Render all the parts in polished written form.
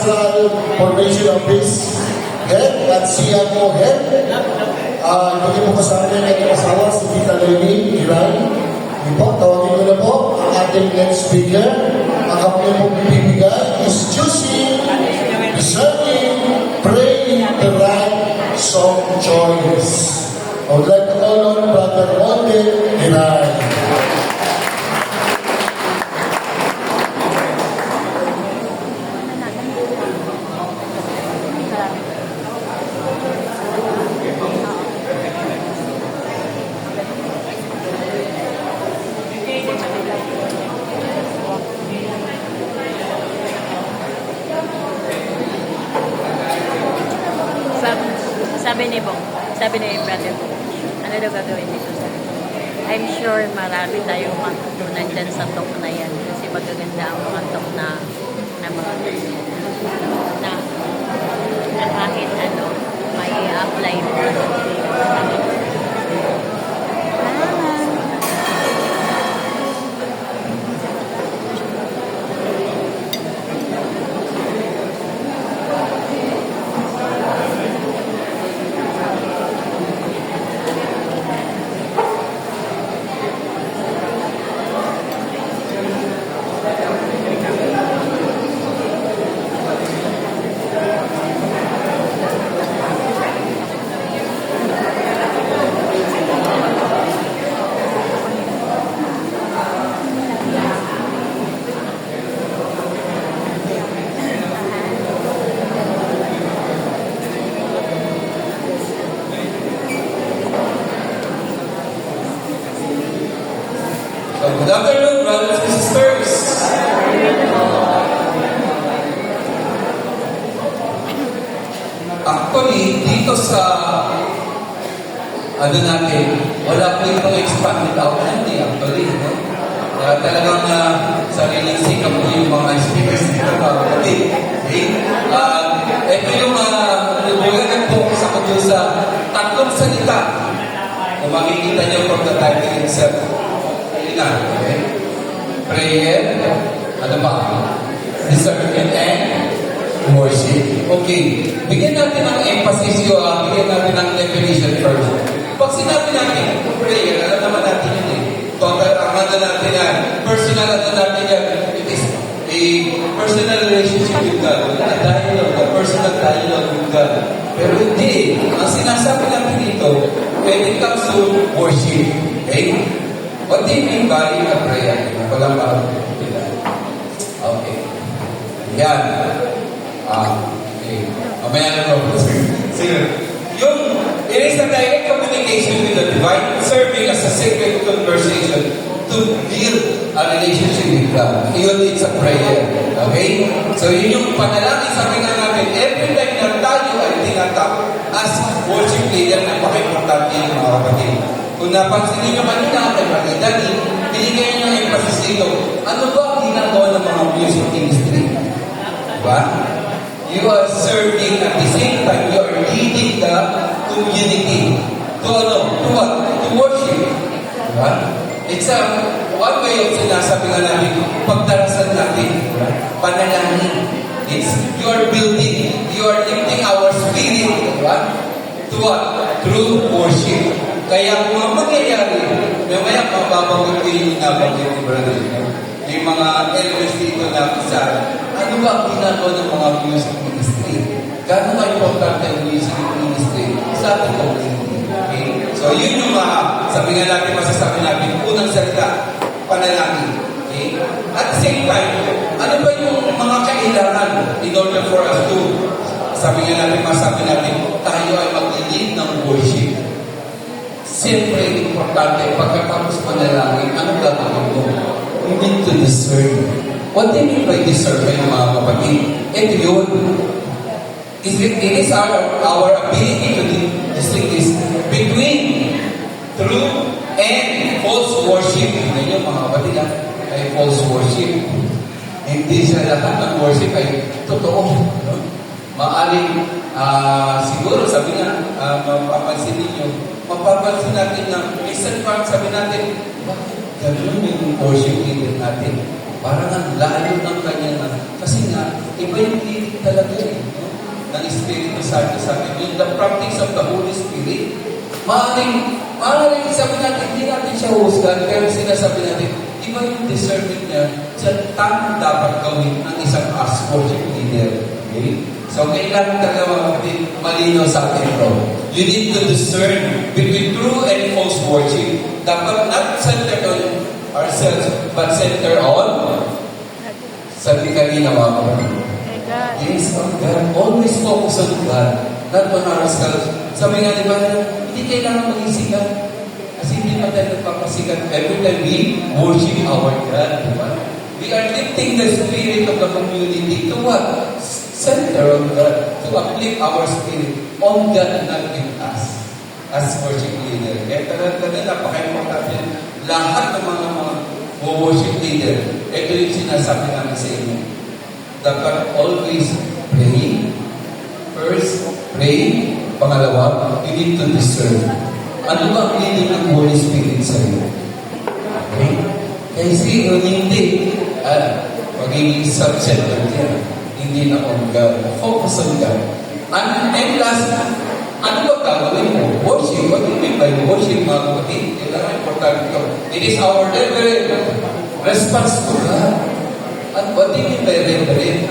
pastoral formation of his head at CMO head. Hindi po kasama niya ng asawa si Tita Lenny Iran. Po, tawagin ko na po ang ating next speaker. Ang kami po bibigay is choosing, discerning, praying the right song choice. I would like to call on Brother Onde Iran. Sabi ni brother ko, ano daw gagawin dito? I'm sure marami tayong matutunan dyan sa talk na yan kasi magaganda ang mga talk na mga na kahit ano may apply mo. Good afternoon, brothers and sisters. Actually, dito sa natin, wala po itong expanded outline actually. No? Kaya talagang sariling sikap po yung mga speakers dito kapatid. Okay? Ito yung nag-focus ako dun sa tatlong salita. Kung makikita niyo from the title itself. Okay? Prayer, ano ba? Discernment and worship. Okay. Bigyan natin ng emphasis yung, bigyan natin ng definition first. Pag sinabi natin, prayer, alam naman natin yun eh. Total, ang ano natin yan, personal ano natin yan, it is a personal relationship with God. A dialogue, a personal dialogue with God. Pero hindi. Ang sinasabi natin dito, when it comes to worship, okay? What do you mean by a prayer? Walang okay. Yan. Okay. Mamaya na po. Sige. It is a direct communication with the divine, serving as a sacred conversation to build a relationship with God. Yun, it's a prayer. Okay? So yun yung panalangin sa tingnan natin. Every time na tayo ay tinatap as worship leader, napaka-importante yung mga kapatid. Kung napansin niyo kanina kay Brother Danny, binigay niyo yung emphasis dito. Ano ba ang ginagawa ng mga music industry? Diba? You are serving at the same time, you are leading the community. To ano? To what? To worship. Diba? It's a one way of sinasabi nga namin, pagdarasan natin. Diba? Panalangin. It's, you are building, you are lifting our spirit. Diba? To what? Through worship. Kaya kung ang mangyayari, mamaya mababanggit ko yung nabanggit ni Brother. Yung mga elements dito na isa, ano ba ang ginagawa ng mga music ministry? Gano'n nga importante ang music ministry sa ating community. Okay? So yun yung sabi nga natin, masasabi natin, unang salita, panalangin. Okay? At the same time, ano ba yung mga kailangan in order for us to, sabi nga natin, masabi natin, tayo ay mag-lead ng worship. Siyempre, importante, pagkatapos manalangin, anong gagawin mo? You need to discern. What do you mean by discern, mga kapatid? Ito yun. It is our ability to distinguish between true and false worship. Yan yung mga kapatid, ay false worship. Hindi siya lahat ng worship ay totoo. No? Maaring, siguro, sabi nga, mapapansin ninyo, mapapansin natin na minsan parang sabi natin, bakit ganun yung worship leader natin? Parang ang layo ng kanya na, kasi nga, iba yung titig talaga eh, no? Ng Espiritu Santo sa akin. Yung the practice of the Holy Spirit, maaaring sabi natin, hindi natin siya husgan, pero sinasabi natin, iba yung discernment niya sa tamang dapat gawin ng isang as worship leader. Okay? So, kailangan talaga mga kapatid, malinaw sa atin ito. You need to discern between true and false worship. Dapat not center on ourselves, but center on sabi kanina mga kapatid. Yes, on God. Always focus on God, not on ourselves. Sabi nga, di ba, hindi kailangan mag-isikan. Kasi hindi pa tayo nagpapasikat every time we worship our God. Di ba? We are lifting the spirit of the community to what? Center on God. To uplift our spirit on God, not in us. As worship leader. Kaya talaga napaka-importante. Lahat ng mga worship leader, ito yung sinasabi namin sa inyo. Dapat always pray. First, pray. Pangalawa, you need to discern. Ano ba ang leading ng Holy Spirit sa iyo? Okay? Kasi kung hindi, magiging self-centered yan. Hindi na on God. Focus on God. And last, ano ba gagawin mo? Worship. What do you mean by worship, mga kapatid? Kailangan important ito. It is our reverent response to God. At what do you mean by reverent?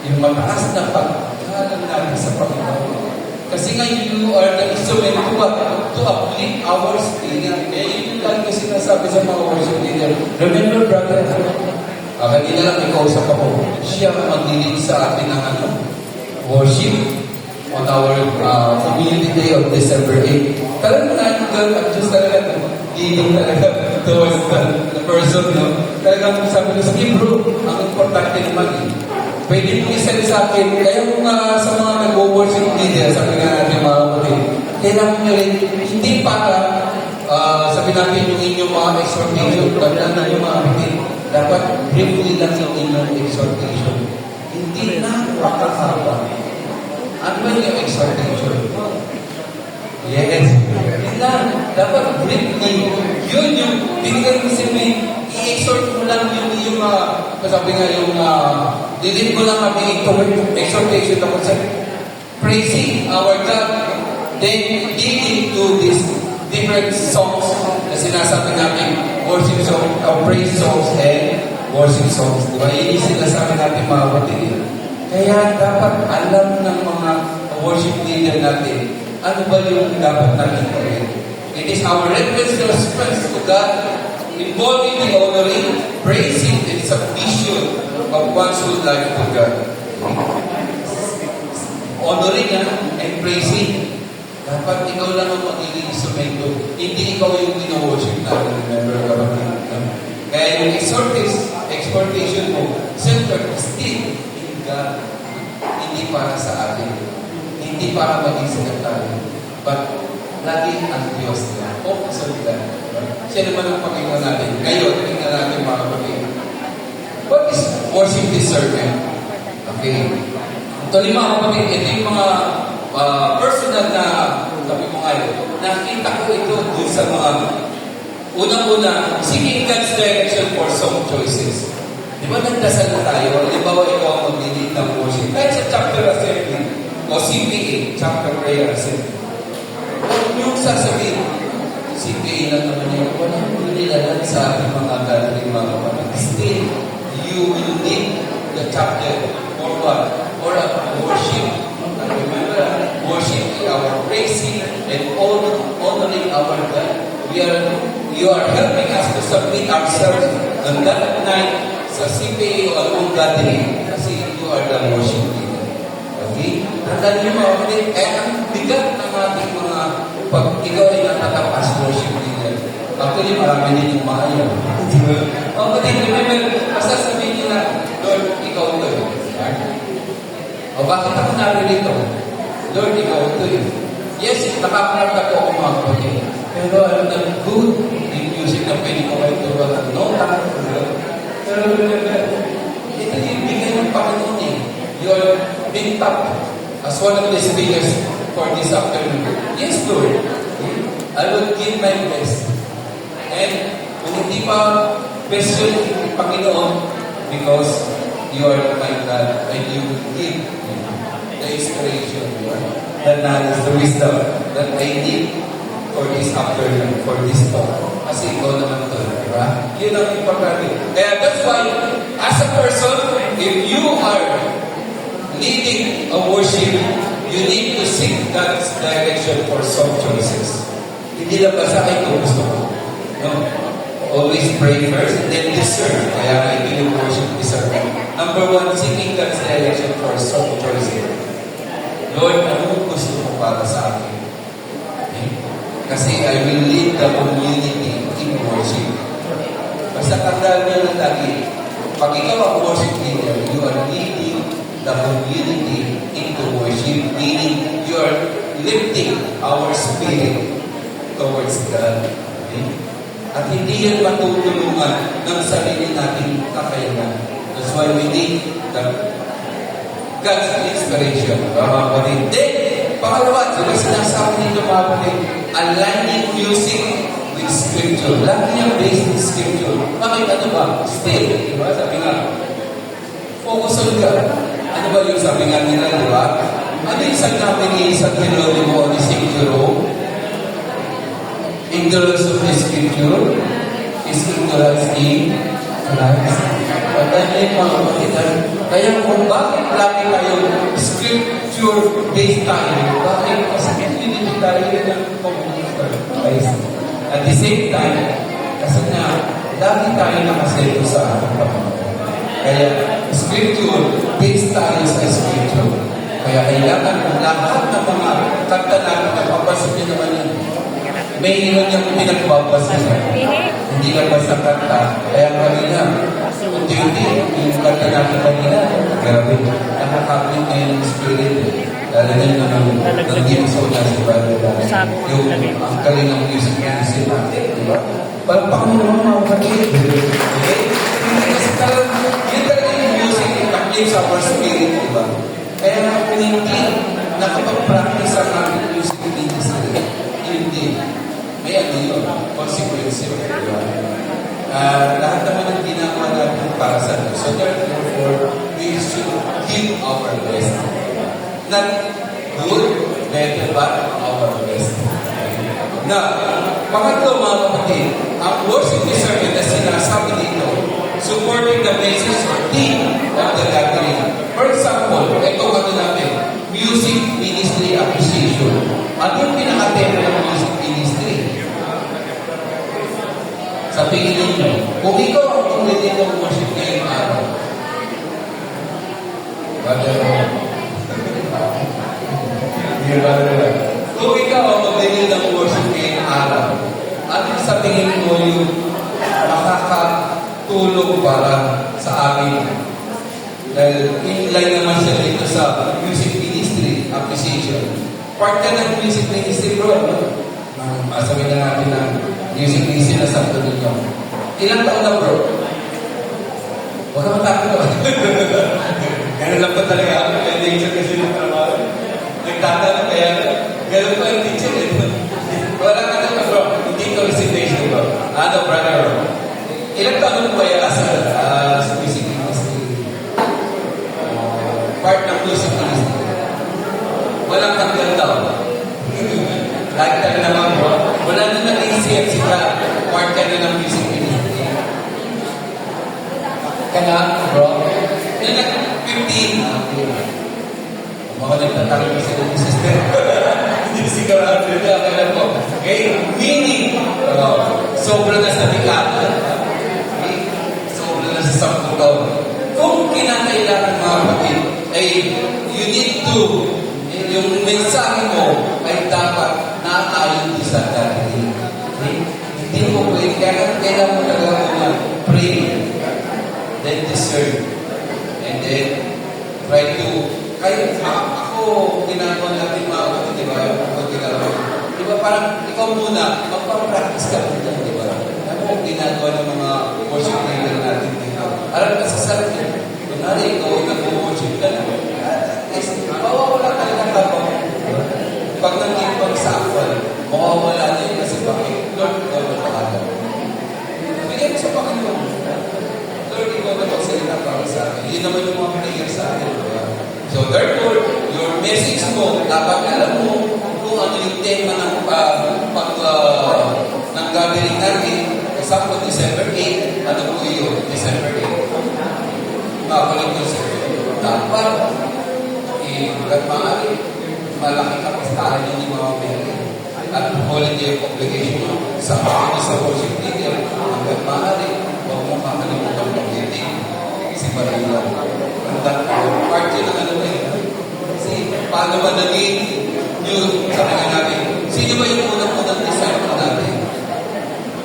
Yung mataas na pagkalan natin sa Panginoon. Kasi nga you are the instrument to uplift our spirit. Kaya yun yung lagi ko sinasabi sa mga worship leader. Remember, brother, kanina lang may kausap ako. Siya mag-lead sa atin ng worship on our community day on December 8. Talagang just talaga leading talaga towards the person. No? Talagang sabi ko, sige bro, ang importante naman pwede mo isend sa akin, kaya kung sa mga nag-worship leader, sabi nga natin mga kapatid, kailangan nyo rin, hindi para sabi natin yung inyong mga exhortation, tandaan na yung mga kapatid, dapat briefly lang yung inyong exhortation. Hindi na makakaba. Ano ba yung exhortation? Yes. Hindi lang. Dapat briefly. Yun yung binigay mo sabi, i-exhort mo lang yung sabi nga yung dilid mo lang kami ito exhortation ako sa praising our God, then dig into these different songs na sinasabi natin, worship songs, praise songs and worship songs. Diba? Yun yung sinasabi natin mga kapatid. Kaya dapat alam ng mga worship leader natin ano ba yung dapat natin gawin. It is our reverence response to God, involving the honoring, praising, and submission of one's whole life to God. Honoring and praising. Dapat ikaw lang ang magiging instrumento. Hindi ikaw yung wino-worship natin. Remember, kapatid. Kaya yung exhortation mo, centered still in God. Hindi para sa atin. Hindi para maging sikat tayo. But lagi ang Diyos na. Focus on God. Siya naman ang Panginoon natin. Ngayon, tingnan natin mga kapatid. What is worship discernment? Okay. Ito yung mga kapatid, ito yung mga personal na sabi mo ngayon. Nakita ko ito dun sa mga unang-una, seeking God's direction for song choices. Di ba nagdasal na tayo? Di ba ikaw ang mag-lead ng worship? Kahit sa chapter assembly o CPA, chapter prayer assembly. Yung sasabihin, CPA lang naman yun, walang nilalan sa ating mga gathering mga kapatid. Still, you will need the chapter for what? For a worship. And remember, worship is our praising and honoring our God. You are helping us to submit ourselves on that night sa CPA o anong gathering kasi you are the worship leader. Okay? Tandaan niyo mga kapatid, ang bigat ng ating mga pag ikaw ay natatapas worship leader. Actually, marami din yung maayaw. Kapatid, remember, basta sabihin nila, Lord, ikaw ito. O bakit ako naririto? Lord, ikaw ito. Yes, nakakarap ako mga kapatid. Pero alam na, good yung music na pwede ko kayo turuan. No, pero remember, ito yung bigay ng Panginoon eh. You are being tapped as one of the speakers for this afternoon. Yes, Lord. I will give my best. And kung hindi pa best yun, Panginoon because you are my God and you will give me the inspiration, the knowledge, the wisdom that I need for this afternoon, for this talk. Kasi ikaw naman to, di ba? Yun ang importante. Kaya that's why, as a person, if you are leading a worship, you need to seek God's direction for song choices. Hindi lang basta ito gusto ko. No? Always pray first and then discern. Kaya I believe worship discern. Number one, seeking God's direction for song choices. Lord, ano gusto mo para sa akin? Okay? Kasi I will lead the community in worship. Basta tandaan nyo lang lagi, pag ikaw ang worship leader, you are leading the community into worship, meaning you are lifting our spirit towards God. Okay? At hindi yan matutulungan ng sarili nating kakayanan. That's why we need God's inspiration. Mga kapatid. Then, pangalawa, diba sinasabi nito mga kapatid, aligning music with scripture. Lagi niya based in scripture. Bakit ano ba? Still. Diba? Sabi nga, focus on God. Ano ba yung sabi nga nila, diba? Ano yung sinabi ni San Jeronimo ni St. Jerome? Ignorance of the scripture is ignorance in Christ. Pagkano yung mga kapatidan, kaya kung bakit lagi tayo scripture-based tayo, bakit? Kasi hindi tayo ng community for Christ. At the same time, kasi na, lagi tayo nakaseto sa ating Panginoon. Kaya, scripture-based tayo sa scripture. Kaya kailangan lahat ng mga kanta natin na papasin niyo naman yun. May ilan niyang pinagbabasa niya. Hindi lang basta kanta. Kaya kanina, unti-unti, yung kanta natin kanina, grabe, nakakapit na yung spirit. Lalo na yung ng ginso na si Brother Dan. Yung ang galing ng music natin natin, di ba? Parang paano naman mga kapatid? Okay? Kasi talagang, yun talaga yung music, nakapit sa our spirit, di ba? Kaya hindi nakapag-practice ang ating music industry. Hindi. May ano yun, consequence yun. Lahat naman ang ginagawa natin para sa Diyos. So therefore, we should give our best. Not good, better, but our best. Na, pangatlo mga kapatid, ang worship sermon na sinasabi dito, supporting the message or theme of the gathering. For example, ito ano natin, music ministry appreciation. Ano yung pinaka-tema ng music ministry? Sa tingin ninyo, kung ikaw ang tumili ng worship ngayong araw, kung ikaw ang tumili ng worship ngayong araw, ano sa tingin mo yung makakatulong para sa amin? Dahil in-line naman siya dito sa music ministry appreciation. Part ka ng music ministry, bro. Masabi na natin na music ministry na Santo Niño. Ilang taon na, bro? Huwag ka matakot naman. Ganun lang ba talaga ako? Kaya nature kasi ng trabaho. Nagtatanong kaya, ganun pa yung teacher. Wala ka na, bro. Hindi ko recitation, bro. Ano, brother? Ilang taon mo kaya sa music ministry? Part ng music ministry. Walang hanggang daw. Lagi tayo naman po. Wala na nag-iisip sila. Part ka na ng music ministry. Kaya, bro, yung nag-15, mga nagtatanong kasi ng sister. Hindi sigurado nila. Kaya po. Okay? Meaning, sobra na sa dekada. Sobra na sa 10 taon. Kung kinakailangan mga kapatid, ay you need to yung mensahe mo ay dapat naaayon sa dating. Okay? Hindi mo pwede. Kailangan mo talaga na pray, then discern, and then try to, kahit ako, ginagawa natin mga kapatid, di ba? Di ba parang ikaw muna, magpapractice ka rin dyan, di ba? Ano ang ginagawa ng mga worship leader natin dito? Alam ka sa sarap yun. Kunwari, ikaw ay nag-worship ka na. Mawawala talaga kapag pag nag-ibang sa akwal, mawawala na yun kasi bakit? Lord, ikaw na pakala. Bigay mo sa Panginoon. message mo, dapat alam mo kung ano yung tema ng gathering natin. Example, December 8, ano po yun? December 8. Makakulit ko sa dapat, hanggang maaari, malaki kapistahan yun yung mga pera. At holiday of obligation mo, sa mga sa worship leader, hanggang maaari, huwag mo kakalimutan ng meeting. Kasi marila. Ang part yun ng ano eh. Kasi paano ba naging yung sabi nga natin, sino ba yung unang-unang disciple natin?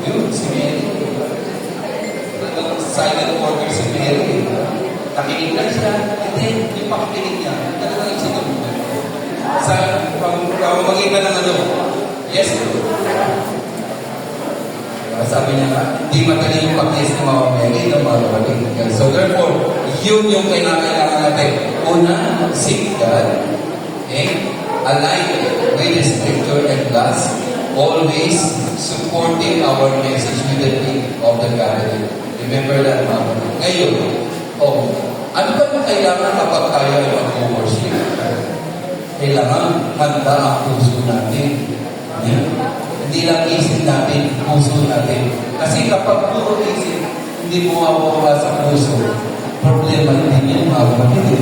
Yun, si Mary. Silent order si Mary. Nakinig lang siya, and then yung pakikinig niya, talagang yung sinabunan. Sa pamamagitan ng ano, yes, Lord. Sabi niya nga, hindi madali yung pag-yes ng mga Mary ng mga kapatid. So therefore, yun yung kailangan natin. Una, seek God. Okay? Align with the scripture and last, always supporting our message with the theme of the gathering. Remember that, mga kapatid. Ngayon, ano ba yung kailangan kapag tayo ay mag-worship? Kailangan handa ang puso natin. Hindi lang isip natin, puso natin. Kasi kapag puro isip, hindi mawawala sa puso, problema hindi yung mga kapatid.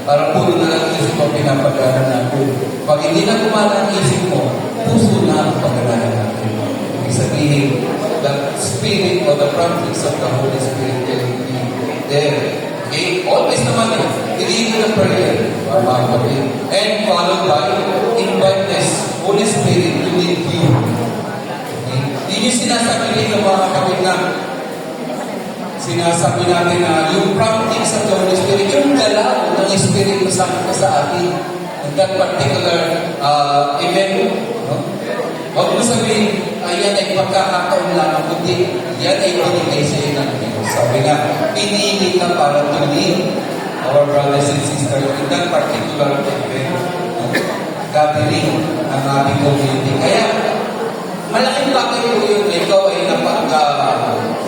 Parang puro na lang isip mo pinapagana natin. Pag hindi na kumala ang isip mo, puso na ang pagana natin. Ibig sabihin, the Spirit or the promptings of the Holy Spirit will be there. Okay? Always naman yun. Believe in the prayer. Mga kapatid. And followed by, invite the Holy Spirit to lead you. Okay? Hindi nyo sinasabi dito mga kapatid na sinasabi natin na yung promptings of the Holy Spirit, yung galaw ng Espiritu Santo sa atin in that particular event. No? Huwag mo sabihin, yan ay pagkakataon lamang, kundi yan ay binigay sa iyo ng Diyos. Sabi nga, pinili ka para to lead our brothers and sisters in that particular event. Gathering ang ating community. Kaya, malaking bagay po yun na ikaw ay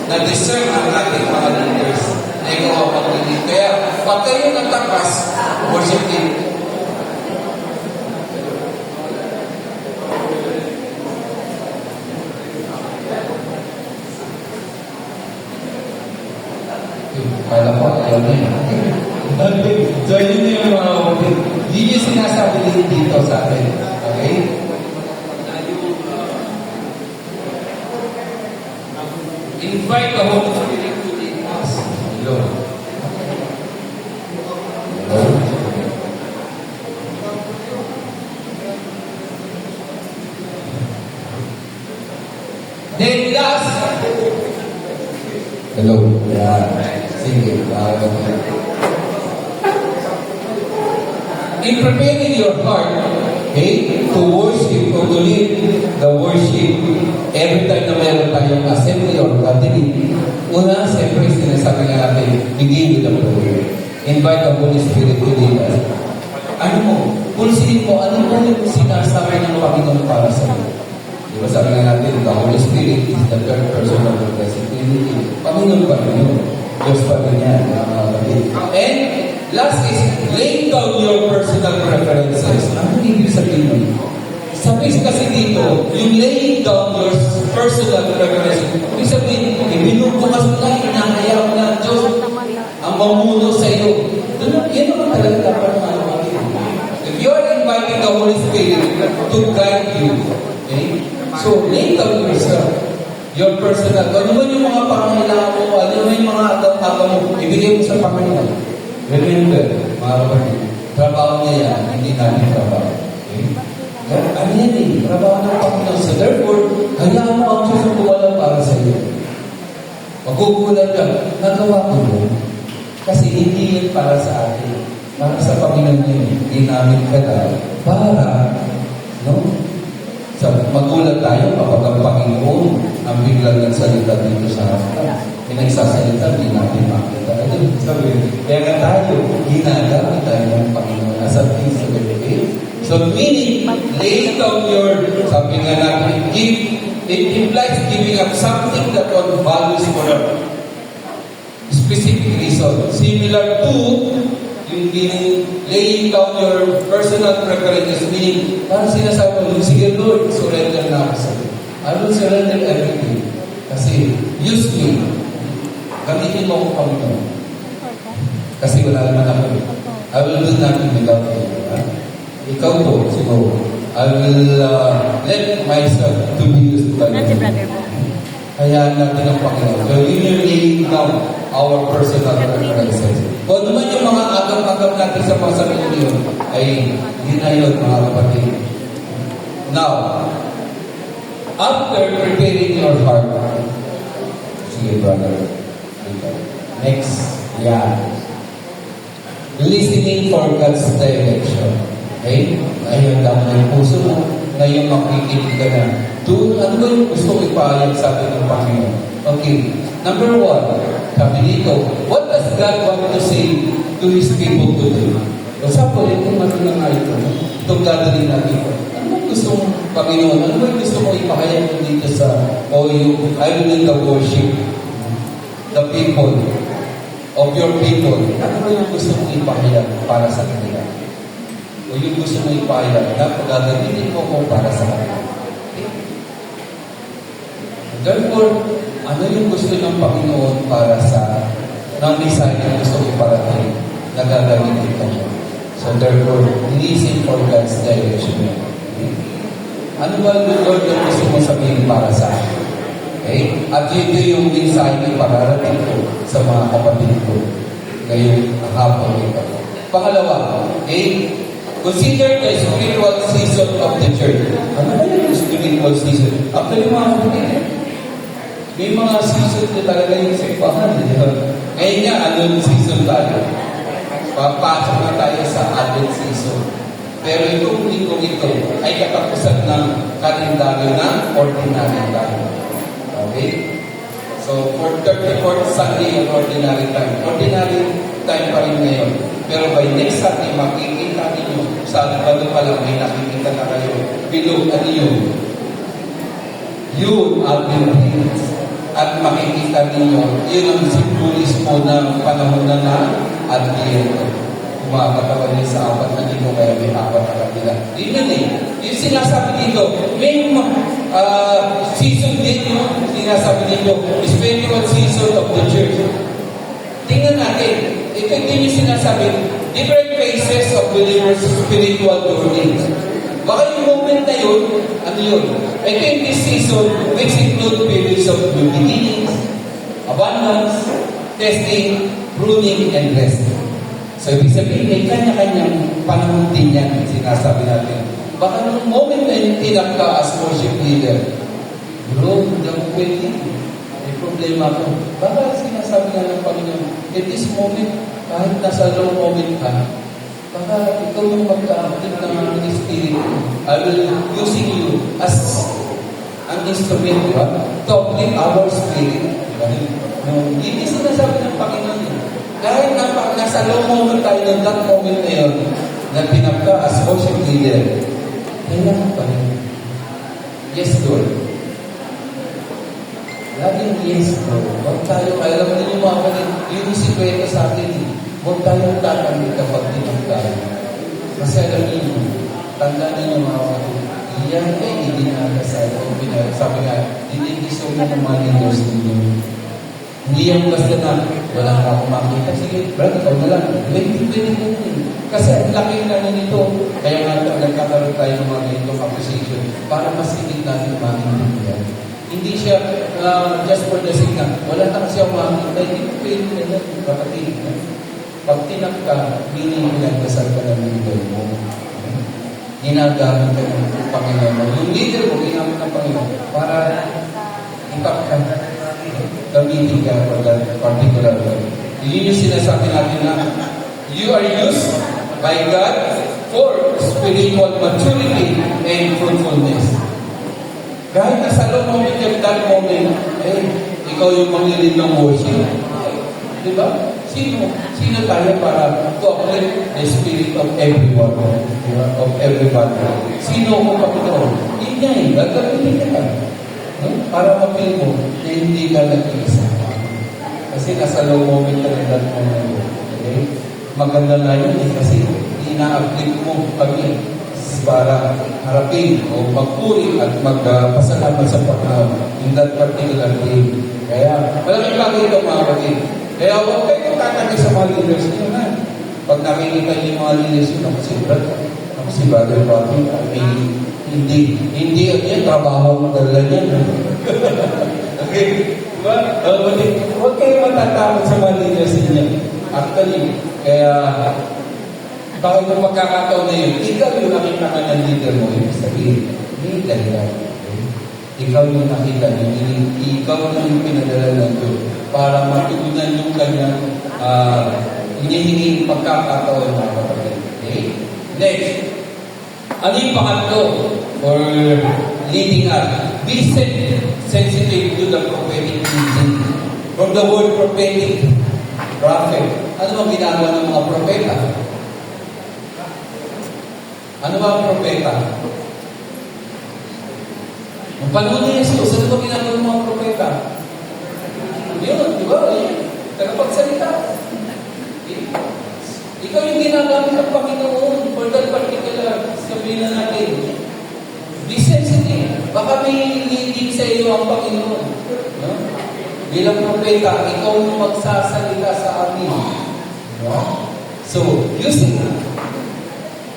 na-discern ang ating mga leaders na ikaw ang mag-lead. Kaya, pag kayo nagtakas, worship team, kala ko, ayaw na yun. So, yun yung mga kapatid. Yun yung sinasabi din dito sa atin. Okay? Invite the Holy Spirit to lead us. Hello. Hello. Then last. Hello. Yeah. Sige. In preparing your heart, okay, to worship or to lead the worship, every time na mayroon tayong assembly or gathering, una, siyempre, sinasabi nga natin, begin with the prayer. Invite the Holy Spirit to lead us. Ano mo? Pulsihin mo, ano mo yung sinasabi ng Panginoon para sa iyo? Diba sabi nga natin, the Holy Spirit is the third person of the Blessed Trinity. Panginoon pa rin yun. Diyos pa rin yan, mga kapatid. And last is, lay down your personal preferences. Ano ibig sabihin mo? Sabi kasi dito, yung laying down your personal preferences, ibig sabihin, ibinubukas mo lang, inahaya mo lang, Diyos, ang mamuno sa iyo. Yan naman talaga dapat mga kapatid. If you are inviting the Holy Spirit to guide you, okay? So, lay down yourself. Your personal. Ano ba yung mga pangangailangan mo? Ano ba yung mga agaw-agaw mo? Ibigay mo sa Panginoon. Remember, mga kapatid, trabaho niya yan, hindi natin trabaho. Okay? Ano yan eh? Trabaho ng Panginoon. So therefore, hayaan mo ang Diyos ang gumawa para sa iyo. Magugulat ka, nagawa ko mo. Kasi hindi yun para sa atin. Para sa Panginoon yun. Ginamit ka na para, no? So, magulat tayo kapag ang Panginoon ang biglang nagsalita dito sa harapan. Pinagsasalita, hindi natin makita. Kaya nga tayo, ginagamit tayo ng Panginoon as a thing sa bibig. So, meaning, lay down your, sabi nga natin, it implies giving up something that one values for a specific reason. Similar to yung meaning laying down your personal preferences, meaning, parang sinasabi mo, sige Lord, surrender na ako sa'yo. I will surrender everything. Kasi, use me. Gamitin mo ako Panginoon. Kasi wala naman ako. I will do nothing without you. Ikaw po, siguro. I will let myself to be used by Nanti you. brother mo. Kaya natin ang Panginoon. So, yun yung laying down our personal preferences. Kung naman yung mga agam-agam natin sa mga sarili yun, ay hindi na yun, mga kapatid. Now, after preparing your heart, sige brother, next, listening for God's direction. Okay? Ngayon lang na yung puso mo, ngayon makikinig ka na. Ano ba yung gusto ko ipahayag sa atin ng Panginoon? Okay. Number 1, sabi dito, what does God want to say to His people today? O sa po, itong ano na nga ito, itong gathering natin. Ano ba gusto mong Panginoon? Ano ba gusto mong ipahayag mo dito sa, I will need the worship, the people, of your people. Ano ba yung gusto mong ipahayag para sa kanila? O yung gusto mong ipahayag na pagagamitin mo ko para sa kanila? Therefore, ano yung gusto ng Panginoon para sa ng design na gusto ko iparating na gagamitin ko? So therefore, listen for God's direction. Okay? Ano ba yung Lord yung gusto mo sabihin para sa akin? Okay? At ito yung design na pararating ko sa mga kapatid ko ngayong hapon ito. Pangalawa, okay? Consider the spiritual season of the church. Ano ba yung spiritual season? Actually, mga kapatid, may mga season na talaga yung simbahan. Ngayon nga, anong season tayo? Papasok na tayo sa Advent season. Pero itong lingkong ito ay katapusan ng kalendaryo ng ordinary time. Okay? So, for 34th Sunday of ordinary time. Ordinary time pa rin ngayon. Pero by next Sunday, makikita ninyo sa Sabado pa lang may nakikita na kayo. Below, ano yun? Yun, Advent. At makikita ninyo, yun ang simbolismo ng panahon na na Advent. Kumakatawan niya sa 4 na linggo, kaya may 4 na kanila. Yun eh. Yung sinasabi dito, may season din yung sinasabi dito, spiritual season of the church. Tingnan natin, ito din yung sinasabi, different phases of believers' spiritual journey. Baka yung moment na yun, ano yun? Ito in this season, which include periods of new beginnings, abundance, testing, pruning, and rest. So, ibig sabihin, may kanya-kanyang panahon din yan, sinasabi natin. Baka nung moment na yung tinap ka as worship leader, bro, hindi ako pwede. May problema ko. Baka sinasabi nga ng Panginoon, at this moment, kahit nasa low moment ka, baka ikaw yung magka-active ng aking spirit. I will using you as an instrument, di ba? To uplift our spirit. Hindi sinasabi ng Panginoon yun. Kahit nasa low moment tayo ng that moment na yun, na pinapka as worship leader, kailangan pa rin. Yes, Lord. Laging yes, Lord. Huwag tayo, alam mo yung mga kapatid, yung isikwento sa atin, huwag tayong tatanggit kapag tinag tayo. Kasi alam niyo, tanda niyo mga kapatid, iyan ay hindi nakasal. Sabi nga, hindi gusto mo ng mga leaders ninyo. Hindi yung basta na, wala ka akong makita. Sige, brad, ikaw na lang. Pwede mo yun. Kasi ang laki na nito. Kaya nga nagkakaroon tayo ng mga ganitong appreciation para mas hindi natin maintindihan. Hindi siya just for the sake na, wala na kasi ako makita. Hindi ko pwede na yan, kapatid. Pag tinap ka, meaning nagdasal ka ng leader mo. Ginagamit ka ng Panginoon. Yung leader mo, ginamit ng Panginoon para itap ka. Gamitin ka for that particular way. Yun yung sinasabi natin na you are used by God for spiritual maturity and fruitfulness. Kahit nasa low moment of that moment, ikaw yung manglilid ng worship. Diba? Sino tayo para to uplift the spirit of everyone, of everybody? Sino ko Panginoon? Yun niya eh, gagamitin ka. Para mapil mo na hindi ka nag-iisa. Kasi nasa low moment ka rin that moment. Okay? maganda nga yun kasi ina-update mo kami para harapin o magpuri at magpasalamat sa Panginoon in that particular day. Kaya, malaking bagay ito mga kapatid. Kaya huwag kayo tatagay sa mga leaders nyo na. Pag nakikita niyo yung mga leaders nyo, ako si Brother Bobby, hindi yan, trabaho mo dala niya. Okay? Diba? Huwag kayo matatakot sa mga leaders niya. Actually, kaya bakit yung magkakataon na yun, ikaw yung nakita ka ng leader mo, ibig sabihin, may dahilan. Ikaw yung nakita niyo, ikaw yung pinadala ng Diyos para matugunan yung kanyang hinihingi pagkakataon na kapatid. Okay? Next, ano yung pangatlo for leading us? Be sensitive to the prophetic leading. From the word prophetic, prophet. Ano bang ginagawa ng mga propeta? Ano ba ang propeta? Ang panahon ni Jesus, ano ba ginagawa ng mga propeta? Yun, di ba? Tagapagsalita. Ikaw yung ginagamit ng Panginoon for that particular, sabihin na natin. Be sensitive. Baka may leading sa iyo ang Panginoon. No? Bilang propeta, ikaw yung magsasalita sa amin. No? So, use it.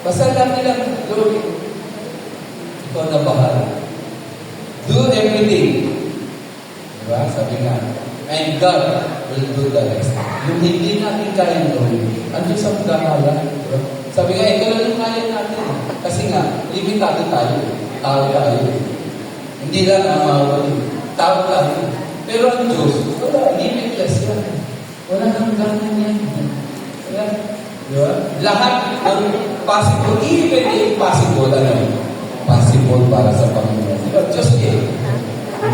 Basta lang nilang, Lord, ikaw na bahala. Do everything. Diba? Sabi nga, and God will do the rest. Yung hindi natin kaya gawin, andun sa pagkakala. Diba? Sabi nga, ito lang yung kaya natin. Kasi nga, limitado tayo. Tao tayo. Hindi lang ang mawali. Tao tayo. Pero ang Diyos, wala, limitless yan. Wala hangganan yan. Wala. Diba? Lahat ng possible, even the impossible, possible para sa Panginoon. Diba? Just it.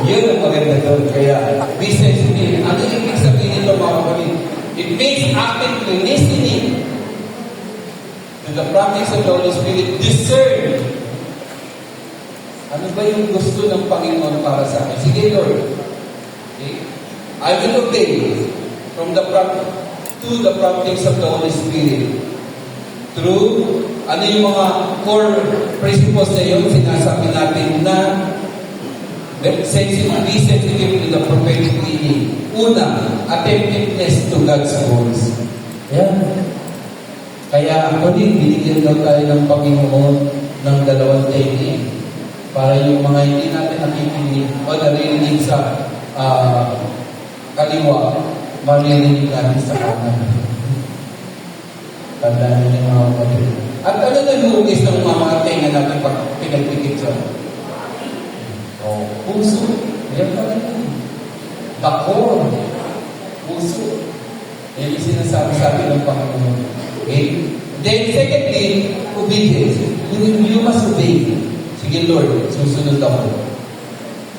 Yun ang maganda doon. Kaya, be sensitive. Ano yung ibig sabihin nito mga kapatid? It means actively listening to the promise of the Holy Spirit. Discern. Ano ba yung gusto ng Panginoon para sa akin? Sige, Lord. Okay? I will obey from the to the promptings of the Holy Spirit. Through, ano yung mga core principles na yun, sinasabi natin na be sensitive to the prophetic leading. Una, attentiveness to God's voice. Yan. Kaya ako din, binigyan daw tayo ng Panginoon ng dalawang technique para yung mga hindi natin nakikinig o naririnig sa kaliwa, maririnig natin sa kanan. Tandaan niyo mga kapatid. At ano nag-uugis ng mga tenga natin pag pinagpikit siya? Puso. Yan pala yun. Bakor. Puso. Yan yung sinasabi ng Panginoon. Okay? Then secondly, obedience. You must obey. Sige Lord, susunod ako.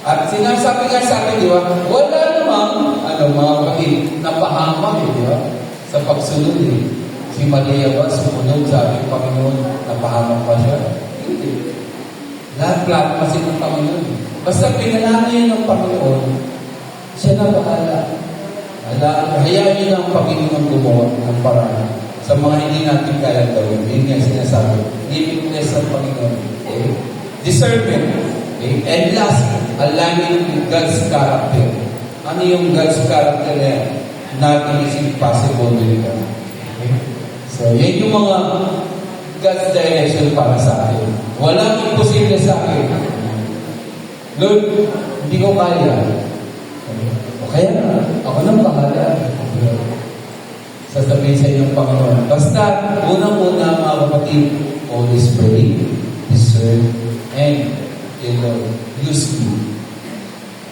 At sinasabi nga sa akin, di ba? Wala namang, mga kapatid, napahamak, di ba? Sa pagsunod, eh. Si Maria ba, sumunod, sabi ng Panginoon, napahamak pa siya? Hindi. Lahat-lahat kasi ng Panginoon. Basta pinalala niya ng Panginoon, siya na bahala. Hayaan niyo ng Panginoon gumawa ng paraan sa mga hindi natin kaya gawin. Yun nga sinasabi. Limitless ang Panginoon. Okay? Discernment. Okay? And last, aligning with God's character. Ano yung God's character na nothing is impossible with God. Okay? So, yan yung mga God's direction para sa akin. Walang imposible sa akin. Lord, hindi ko kaya. O kaya na, ako nang bahala. Sasabihin sa inyong Panginoon. Basta, unang-una mga kapatid, always pray, discern, and use me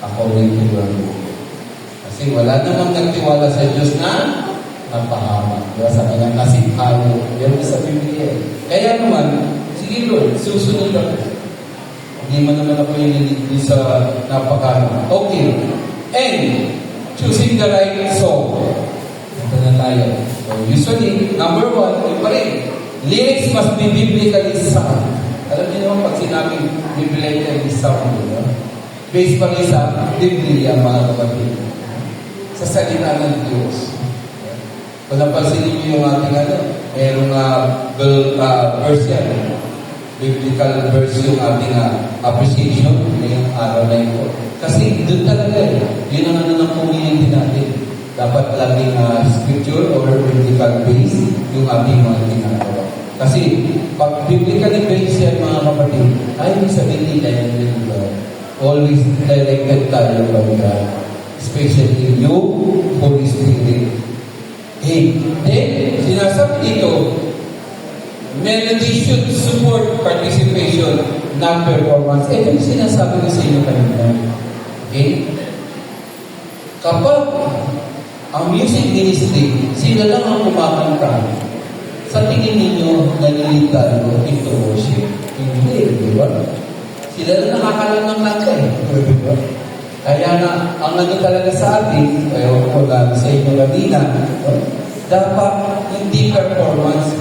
according to your will. Kasi wala namang nagtiwala sa Diyos na napahamak. Diba sa kanyang nasipalo. Yan sa Biblia. Kaya naman, sige Lord, susunod ako. Hindi mo naman ako yung sa napakano. Okay. And, choosing the right song. Ito na tayo. So, usually, number one, yung pa rin. Lyrics must be biblically sound. Alam niyo naman pag sinabing biblically sound, diba? Based pa rin sa Biblia, mga kapatid. Sa salita ng Diyos. Kung napansin niyo yung ating merong verse yan. Biblical verse yung ating appreciation ngayong araw na ito. Kasi doon talaga yun ang ng community natin. Dapat laging scripture or biblical base yung ating mga ginagawa. Kasi pag biblically based yan mga kapatid, ay sabihin nila yung God. Always directed tayo by God. Especially yung Holy Spirit. Then, sinasabi dito, melody should support participation, not performance. Ito yung sinasabi ko sa inyo kanina. Okay? Kapag ang music ministry, sila lang ang kumakanta, sa tingin ninyo, nalilid tayo into worship. Hindi, di ba? Sila lang nakakalang ng kanta di ba? Kaya na, ang talaga sa atin, ayaw ko lang sa inyo kanina, dapat hindi performance,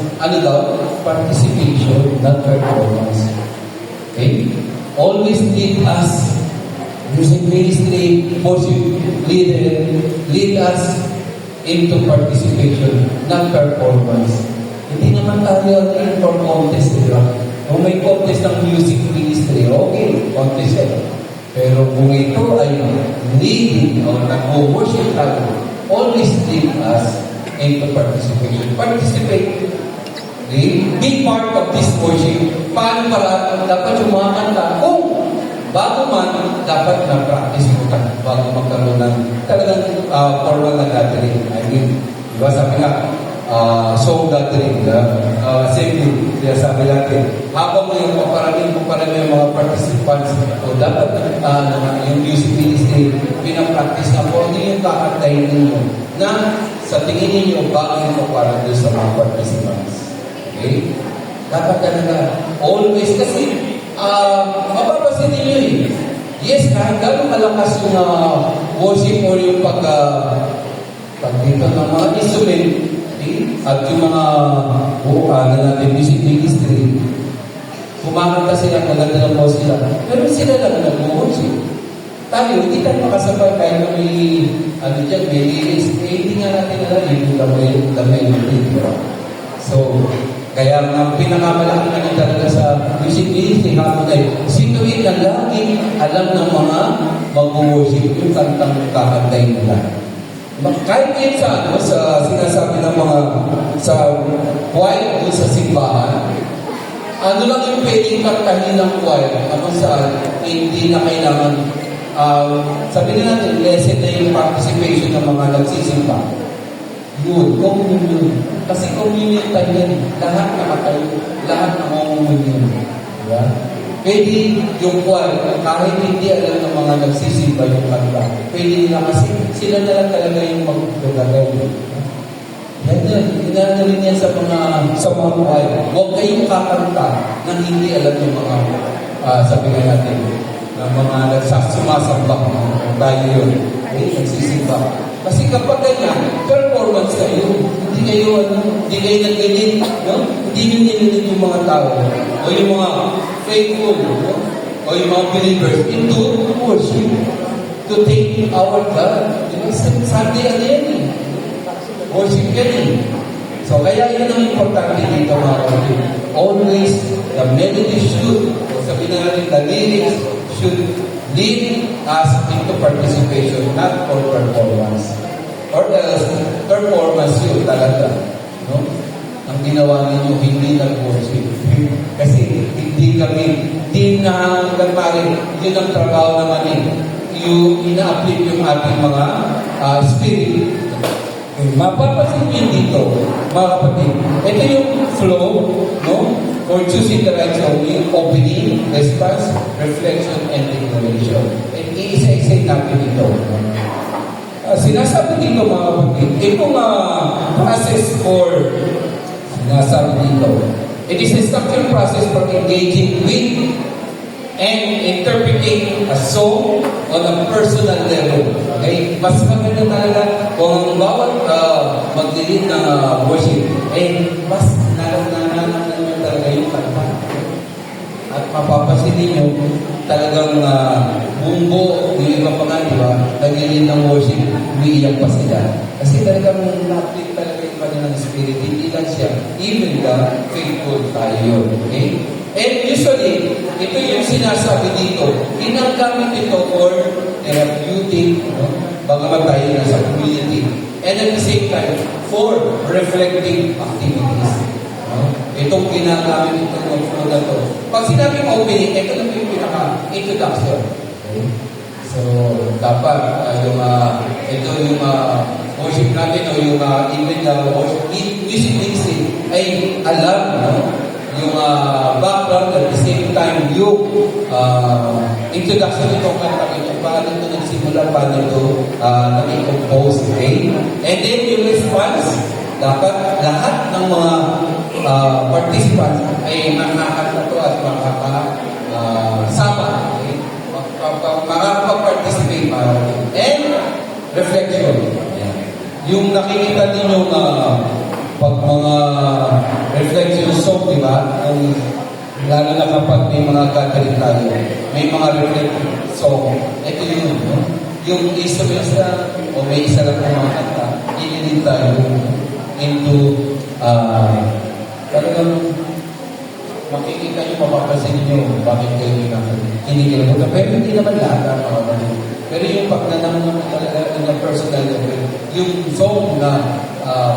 participation, not performance. Okay? Always lead us, music ministry, worship leader, lead us into participation, not performance. Hindi naman tayo for contest, di ba? Kung may contest ng music ministry, okay, contest yan. Pero kung ito ay leading o nag-worship tayo, always lead us into participation. Participate. Okay? Be part of this worship. Paano para dapat umakanta? Kung bago man, dapat na-practice mo ka bago magkaroon ng talagang formal na gathering. I mean, diba sabi nga, song gathering, assembly, kaya sabi natin, habang yung paparami yung mga participants, o dapat yung music ministry, pinapractice na po, hindi yung kakantayin ninyo, na sa tingin ninyo, bakit mo para doon sa mga participants. Okay? Dapat talaga, always, kasi, mapapasin ninyo yes, kahit gano'ng malakas yung worship or yung pagdito ng mga instrument, at yung mga na natin music ministry, kumakanta sila, maganda lang po sila. Pero sila lang nag-worship. Tayo, hindi tayo makasabay kahit na may, may lyrics. Hindi nga natin alam yung damay. So, kaya ang pinakamalaki na talaga sa music ministry, hapon ay situin na lagi alam ng mga mag-worship yung kantang kakantayin nila. Kahit yun sa sinasabi ng mga sa choir o sa simbahan, ano lang yung pwedeng kantahin ng choir, ano saan, hindi na kailangan, sabihin natin, lesson na yung participation ng mga nagsisimba. Yun, communion. Kasi communion tayo yan, lahat nakatayo, lahat namumulyon. Diba? Pwede yung choir, kahit hindi alam ng mga nagsisimba yung kanta, pwede nila kasi sila na lang talaga yung mag-gagawin. Inanarin yan sa mga choir. Huwag kayong kakanta nang hindi alam yung mga, sabi nga natin, ng mga nagsumasamba. Tayo yun. Okay? Nagsisimba. Kasi kapag ganyan, performance kayo. Hindi kayo nag-edit, no? Hindi nyo nililit yung mga tao. O yung mga faithful, no? O yung mga believers into worship. To take our God. Sunday ano yan eh. Worship yan eh. So kaya yun ang importante dito mga kapatid. Always, the melody should, o sabihin na natin, the lyrics should lead us into participation, not for performance. Or else, performance yun talaga. No? Ang ginawa ninyo, hindi nag-worship. Kasi hindi na hanggang pare, yun ang trabaho naman yung ina-uplift yung ating mga spirit. Mapapasin nyo dito, mga kapatid. Ito yung flow, no? For choosing the right song, yung opening, response, reflection, and declaration. And iisa-isa natin ito. Sinasabi dito, mga kapatid, itong process for, sinasabi dito, it is a structured process for engaging with and interpreting a song on a personal level. Okay? Mas maganda talaga kung ang bawat mag-lead ng worship, mas nalalaman nyo talaga yung kanta. At mapapasin ninyo talagang bumbo, yung iba pa nga, di ba? Nagiging ng worship, umiiyak pa sila. Kasi talagang na-update talaga yung kanilang spirit. Hindi lang siya, even the faithful tayo. Okay? And usually, ito yung sinasabi dito, ginagamit ito for therapeutic, bagamat tayo nasa community. And at the same time, for reflecting activities. Itong ginagamit itong workflow na to. Pag sinabing opening, ito lang yung pinaka-introduction. Okay? So, dapat ito yung worship natin o yung even the music mixing ay alam, no? Yung background at the same time yung introduction nitong kanta ito, paano ito nagsimula, paano ito nag-compose, okay? And then yung response, dapat lahat ng mga participants ay makakanta to at makakasama, okay? Makakapag-participate and reflection. Yan. Yung nakikita ninyong pag mga reflection song, di ba? Lalo na kapag may mga gathering tayo, may mga reflection song. Ito yun, no? Yung instruments na, o may isa lang ng mga kanta, ililin tayo into, talagang makikita nyo, mapapansin nyo bakit kayo kinikilabutan. Pero hindi naman lahat ang mga ganun. Pero yung pagnanang naman talaga ng personal level, yung song na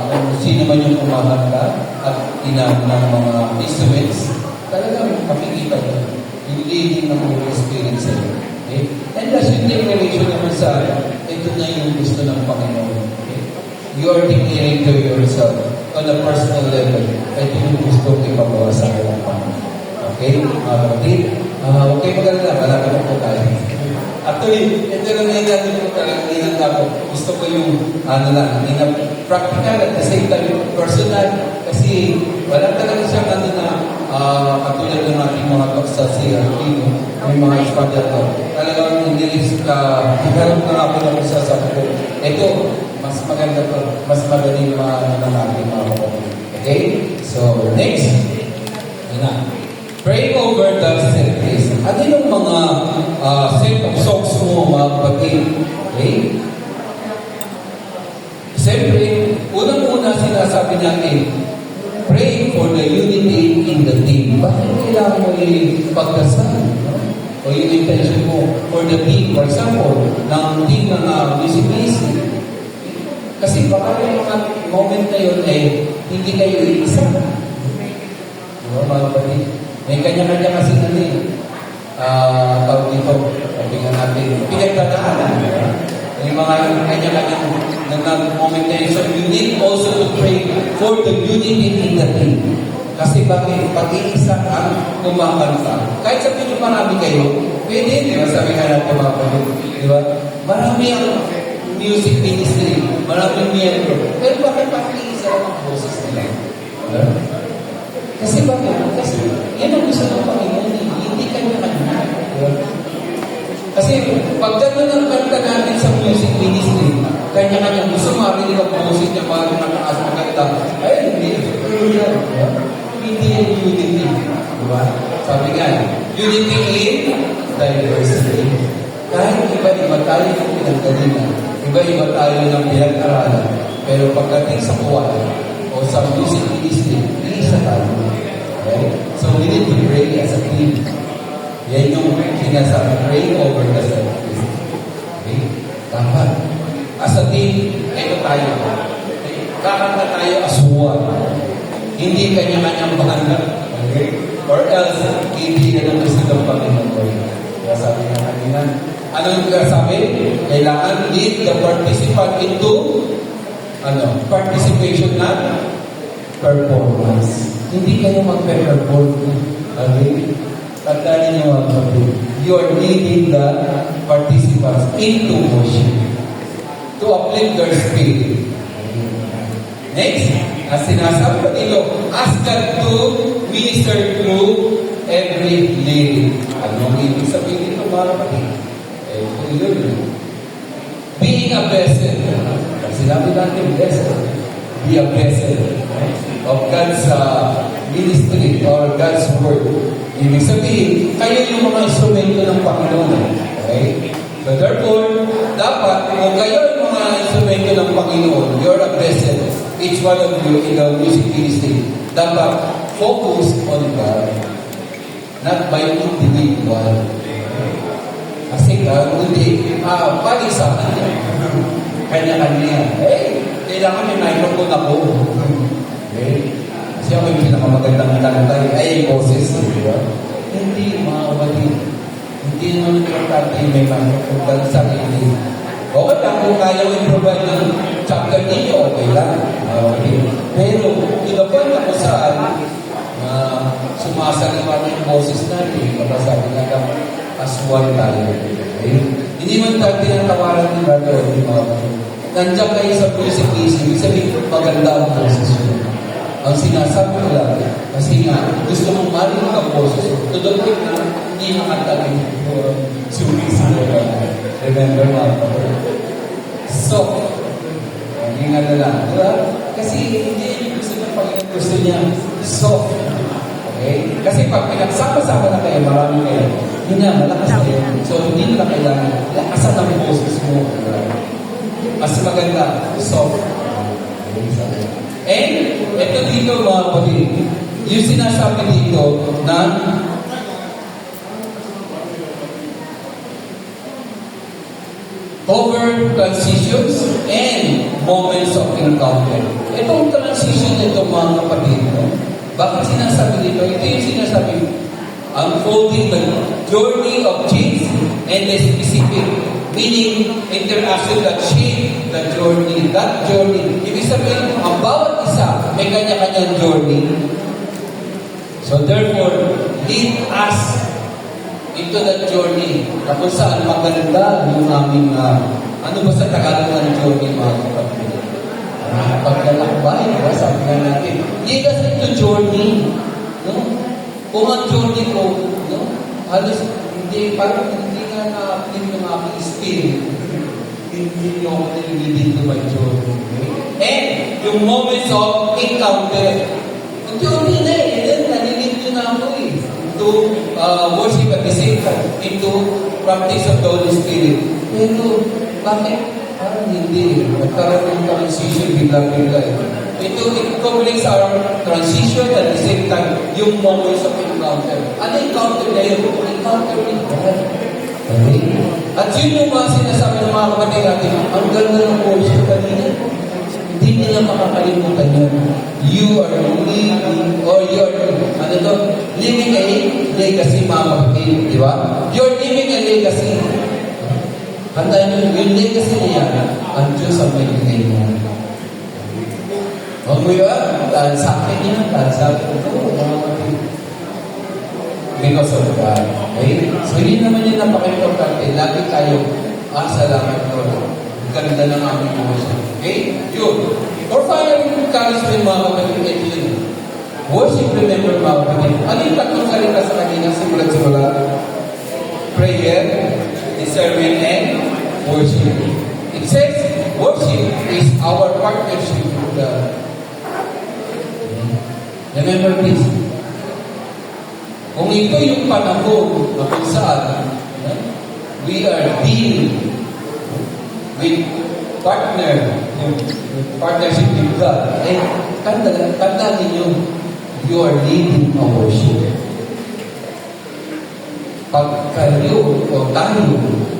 kung sino man yung kumakanta at inam ng mga instruments, talagang makikita nyo yung leading ng Holy Spirit sa iyo. Okay? And as yung declaration naman sa ito na yung gusto ng Panginoon. Okay? You are declaring to yourself on a personal level, ito yung gusto ipagawa sa akin ng Panginoon. Okay? Okay, maganda. Malaki na po tayo. Actually, ito lang na natin po talagang ninang ako. Gusto ko yung, practical at the same time, personal. Kasi wala talaga siyang katulad ng ating mga talks sa CRT, may mga expanded ko. Talagang hinaharap na ako ng isa sa ko. Ito, mas maganda to. Mas magaling ng ating mga kapatid. Okay? So, next. Pray over the set list. Ano yung mga set of songs mo, mga kapatid? Okay? Siyempre, unang-una sinasabi natin, pray for the unity in the team. Bakit kailangan mo ipagdasal? O yung intention mo for the team, for example, ng team ng music. Kasi baka yung mga moment na yun hindi kayo iisa. Diba, mga kapatid? May kanya-kanya kasi tawag dito, sabi nga natin, pinagdadaanan. May mga kanya-kanya moment na yun. So you need also to pray for the unity in the team. Kasi bakit pag-iisa ang kumakanta? Kahit sabihin nyo marami kayo, pwede, di ba? Sabi nga natin mga kapatid, di ba? Marami ang music ministry, maraming miyembro. Pero bakit pag-iisa ang boses nila? Kasi bakit? Kasi yan ang gusto ng Panginoon, hindi kanya-kanya. Kasi pag gano'n ang kanta natin sa music ministry, kanya-kanya gusto marinig ang boses niya para nakakaas maganda. Ay, hindi yan unity. Diba? Sabi nga, unity in diversity. Kahit iba-iba tayo ng pinagdalinan, iba-iba tayo ng pinag-aralan, pero pagdating sa kuwan o sa music ministry, isa tayo. Okay? So we need to pray as a team. Yan yung sinasabi, pray over the service. Okay? Dapat. As a team, ito tayo. Okay? Kakanta tayo as one. Hindi kanya-kanyang bahanda. Okay? Or else, hindi na ng gusto ng Panginoon. Kaya sabi nga kanina, ano yung sabi? Kailangan lead the participant into participation na performance. Hindi kayo magpe-perform. Okay? Tandaan niyo mga kapatid. You are leading the participants into worship to uplift their spirit. Next, as sinasabi ko dito, ask God to minister through every lyric. Ano ang ibig sabihin dito mga kapatid? Ito yun. Being a vessel. Sinabi natin, vessel. Be a vessel of God's ministry or God's word. Ibig sabihin, kayo yung mga instrumento ng Panginoon. Okay? So therefore, dapat, kung kayo yung mga instrumento ng Panginoon, you're a vessel, each one of you in the music ministry, dapat focus on God, not by individual. Kasi hindi, palisahan niya. Kanya-kanya yan. Kailangan may microphone ako. Okay? Kasi ako yung pinakamagandang kantay, ay boses, di ba? Hindi, mga kapatid. Hindi naman importante yung may microphone ka sa sarili. Okay lang, kung kaya mo i-provide ng chapter ninyo, okay lang. Okay. Pero, to the point na kung saan, sumasaliwa ng boses natin, kapasabi na lang, as one tayo. Okay? Hindi man tayo tinatawaran ng brother, di ba? Nandiyan kayo sa music issue, ibig sabihin, maganda ang boses nyo. Ang sinasabi ko lang, kasi nga, gusto mong marinig ang boses, to the point na hindi nakatagin sumisip. Remember mga kapatid? So, hindi nga na lang, di ba? Kasi hindi yung gusto ng Panginoon, gusto niya soft. Okay? Kasi pag pinagsama-sama na kayo, marami kayo, yun nga, malakas kayo. So, hindi na kailangan, lakasan ang boses mo. Mas maganda, soft. And, ito dito mga kapatid, yung sinasabi dito na over transitions and moments of encounter. Itong transition nito mga kapatid, no? Bakit sinasabi dito? Ito yung sinasabi, unfolding the journey of change and the specific, meaning interaction that shape the journey. That journey. Ibig sabihin, ang bawat isa may kanya-kanyang journey. So therefore, lead us into that journey na kung saan maganda yung aming, ano ba sa Tagalog ng journey, mga kapatid? Paglalakbay, diba? Sabi nga natin, lead us into journey. No? Kung ang journey ko, no? Halos, hindi, parang hindi nga na-apply ng aking spirit. Hindi nyo ako nililid to my journey. And yung moments of encounter, ang journey na eh, then nalilid nyo na ako eh. To worship at the same time, into practice of the Holy Spirit. Pero, bakit? Parang hindi. Nagkaroon ng transition bigla-bigla eh. Ito completes our transition at the same time, yung moments of encounter. Ano encounter na yun? Encounter with God. Okay? At yun yung mga sinasabi ng mga kapatid natin, ang ganda ng worship kanina. Hindi nila makakalimutan yun. You are living, or you are, ano to? Living a legacy, mga kapatid. Di ba? You're living a legacy. Hantayin nyo, yung legacy niya, ang Diyos ang may bigay mo. Huwag mo yun, dahil sa akin yan, dahil sa akin ito, mga kapatid. Because of God. Okay? So, yun naman yung napaka-importante. Lagi tayo, salamat ko. Ganda ng aming worship. Okay? Yun. For final encouragement, mga kapatid, ito yun. Worship, remember, mga kapatid. Ano yung tatlong salita sa kanina? Simulat-simulat. Prayer, discernment, and worship. It says, worship is our partnership with God. Remember this. Kung ito yung panahon na kung saan we are dealing with partnership with God, eh, tandaan ninyo, you are leading a worship. Pag kayo o tayo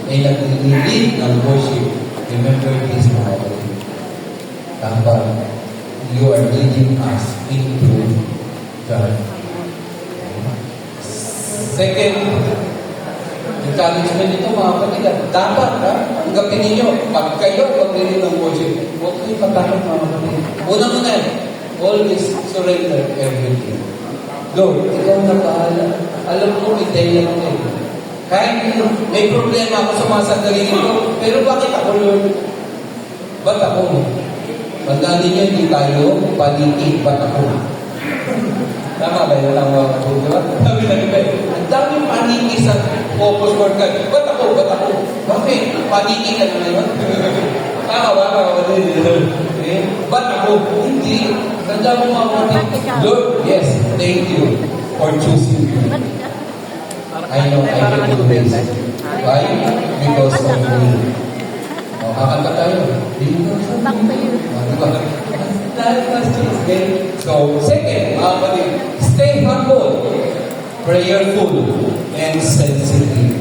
ay nag-lead ng worship, remember this, mga kapatid. Dapat, you are leading us into God. Second, encouragement nito, mga kapatid, dapat, tanggapin ninyo, pag kayo mag-lead ng worship, huwag kayo patakot, mga kapatid. Una-una, always surrender everything. Lord, ikaw na bahala. Alam mo, itay lang ko. Kahit may problema ako sa mga sandali nito, pero bakit ako, Lord? Ba't ako? Tandaan ninyo, hindi tayo paligid, ba't ako? Tama ba yun? Tama ba ako? Diba? Sabi na iba, ang daming paniki sa focus for God. Ba't ako? Ba't ako? Bakit? Paniki ka na yun? Tama ba? Ba't ako? Hindi. Tandaan mo mga kapatid. Lord, yes, thank you for choosing me. I know I can do this. Why? Because of me. O, kakanta tayo. Back to you. Diba? Okay? So, second, mga kapatid, stay humble, prayerful, and sensitive.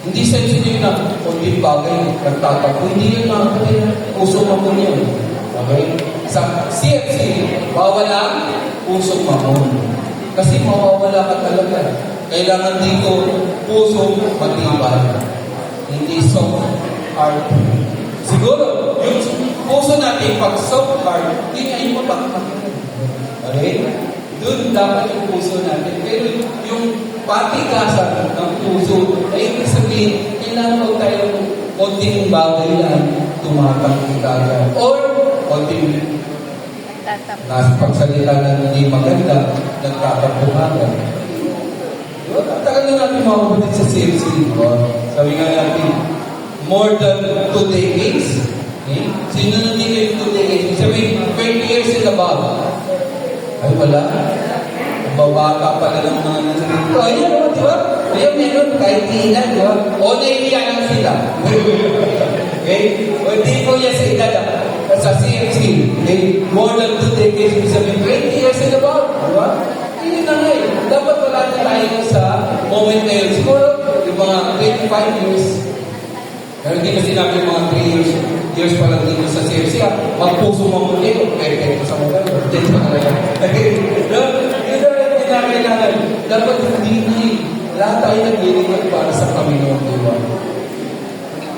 Hindi sensitive na kunting bagay, nagtatapo. Hindi yun mga kapatid. Puso mamon yun. Okay? Sa CFC, bawal ang puso mamon. Kasi mawawala ka talaga. Kailangan dito, puso matibay. Hindi soft heart. Siguro, yung puso natin, pag soft heart, yun ay mapakamakin. Okay? Doon dapat yung puso natin. Pero yung patikasan ng puso, ay ibig sabihin, kailangan huwag tayo konting bagay lang tumatang kagad. Or, konting nasa pagsalita na hindi maganda, nagtatapuhagan. Tagal na natin makabulit sa CFC. Sabi nga natin, more than 2 decades. Okay? Sino na hindi kayo 2 decades? Sabi, 20 years and above. Ay, wala. Babata pala ng mga nandito. Ayan, di ba? Ayan, meron kahit ilan, di ba? O, naiiya lang sila. Okay? O, di po yan sa edad. Sa CFC, okay? More than 2 decades, sabi, 20 years and above. Di ba? Hindi na nga eh. Dapat wala na tayo sa moment na yun. Siguro, yung mga 25 years, pero hindi na sinabi yung mga 3 years pa lang dito sa CFC, magpuso mo muli, perfect sa mga birthdays pa na yan. Yun na rin kinakailangan. Dapat hindi na eh. Lahat tayo naglilingad para sa Panginoon, di ba?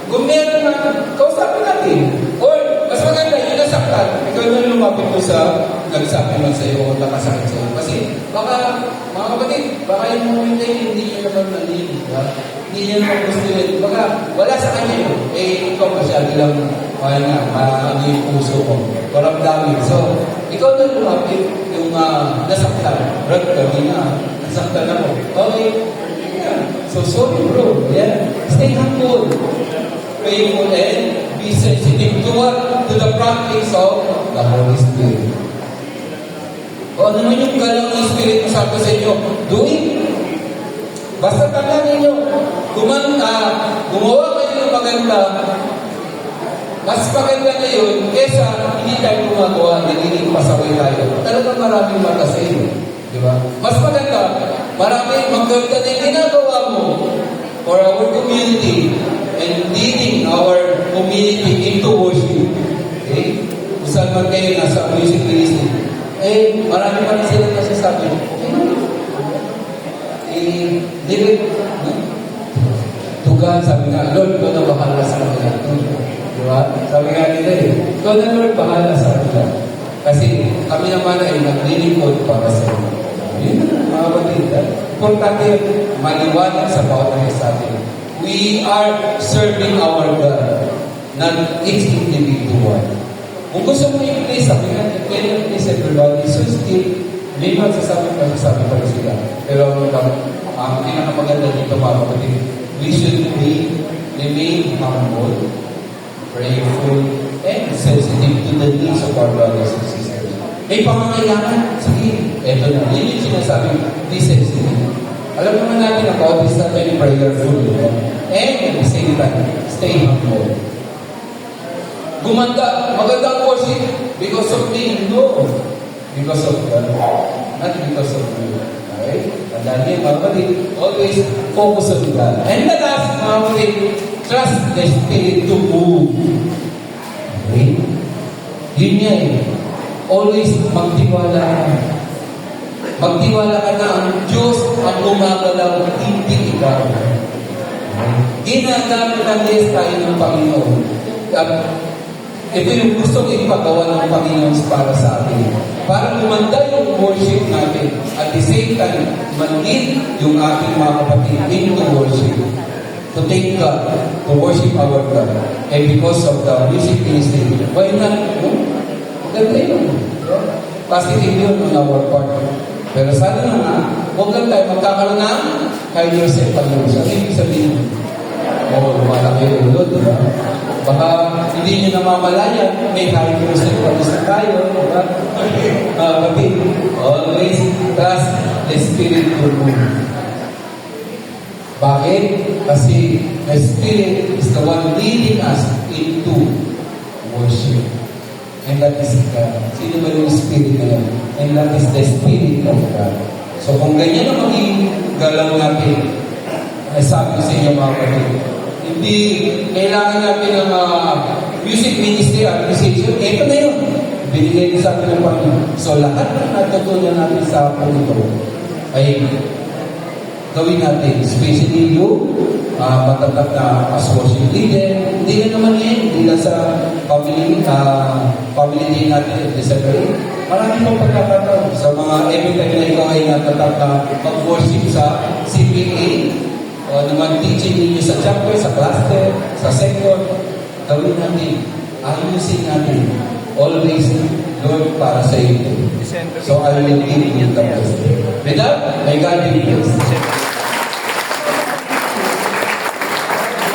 Kung meron na, kausapin natin. Or, mas maganda, yun nasaktan. Ikaw na lumapit ko sa nagsabi man sa'yo o nakasakit sa'yo. Kasi, baka, mga kapatid, baka yung moment na yun, hindi nyo naman nalilig, ha? Hindi nyo naman gusto yun. Baka, wala sa kanya yun. Eh, ikaw masyado lang, kaya nga, ano yung puso ko. Walang dami. So, ikaw na lumapit yung nasaktan. Brad, kami na, nasaktan ako. Okay. Yeah. So, sorry bro. Yeah. Stay humble. Prayerful and be sensitive to what? To the promptings of the Holy Spirit. O ano naman yung galang ng Spirit na sabi sa inyo? Do it. Basta tanda ninyo, gumawa kayo ng maganda, mas maganda na yun, kesa hindi tayo gumagawa, nagiging pasaway tayo. Talagang maraming mata sa inyo. Di ba? Mas maganda, maraming maganda na yung ginagawa mo for our community and leading our community into worship. Okay? Kung saan man kayo nasa music ministry, eh, marami pa rin sila nasasabi, okay, leave it, no? To God, sabi nga, Lord, ikaw na bahala sa kanila. Diba? Sabi nga nila eh, ikaw na Lord, bahala sa kanila. Kasi kami naman ay naglilingkod para sa iyo. Yun na, mga batid. Importante maliwanag sa bawat sa atin. We are serving our God, not each individual. Kung gusto mo i-play, sabi nga, please everybody, so still, may magsasabi pa rin sila. Pero ang pinakamaganda dito, mga kapatid, we should remain humble, prayerful, and sensitive to the needs of our brothers and sisters. May pangangailangan, sige, eto na, yun yung sinasabi, be sensitive. Alam naman natin ang bawat na tayo prayerful, and at the same time, stay humble. Gumanda, magandang worship because of me, no. Because of God, not because of you. Okay? Tandaan niyo, mga kapatid, always focus on God. And the last, mga kapatid, trust the Spirit to move. Okay? Yun niya eh. Always magtiwala ka. Magtiwala ka na ang Diyos ang gumagalaw, hindi ikaw. Ginagamit ang Diyos tayo ng Panginoon. Ito yung gustong ipagawa ng Panginoon para sa atin. Para lumanda yung worship natin. At the same time, manlid yung ating mga kapatid into worship. To thank God, to worship our God. And because of the music ministry, why not? No? Maganda yun. Positive yun on our part. Pero sana nga, huwag lang tayo magkakaroon ng hide yourself alone. Ano yung sabihin? Oo, malaki yung ulo, diba? Baka hindi nyo namamalaya, may hide yourself alone tayo, diba? Kapatid, always trust the Spirit to move. Bakit? Kasi the Spirit is the one leading us into worship. And that is God. Sino ba yung Spirit na yun? And that is the Spirit of God. So kung ganyan ang maging galaw natin, ay sabi ko sa inyo mga kapatid, hindi kailangan natin ng music ministry appreciation. Ito na yun. Binigay din sa atin ng Panginoon. So lahat ng natutunan natin sa Panginoon ay gawin natin. Especially you, matatag na as worship leader. Hindi na naman yan. Hindi lang sa family day natin, December 8. Marami pang pagkakataon sa mga every time na ikaw ay natatag na mag-worship sa CPA o naman teaching ninyo sa chapter, sa cluster, sa sector. Gawin natin. Ayusin natin. Always, Lord, para sa iyo. So I will give you the best. With that, may God be blessed.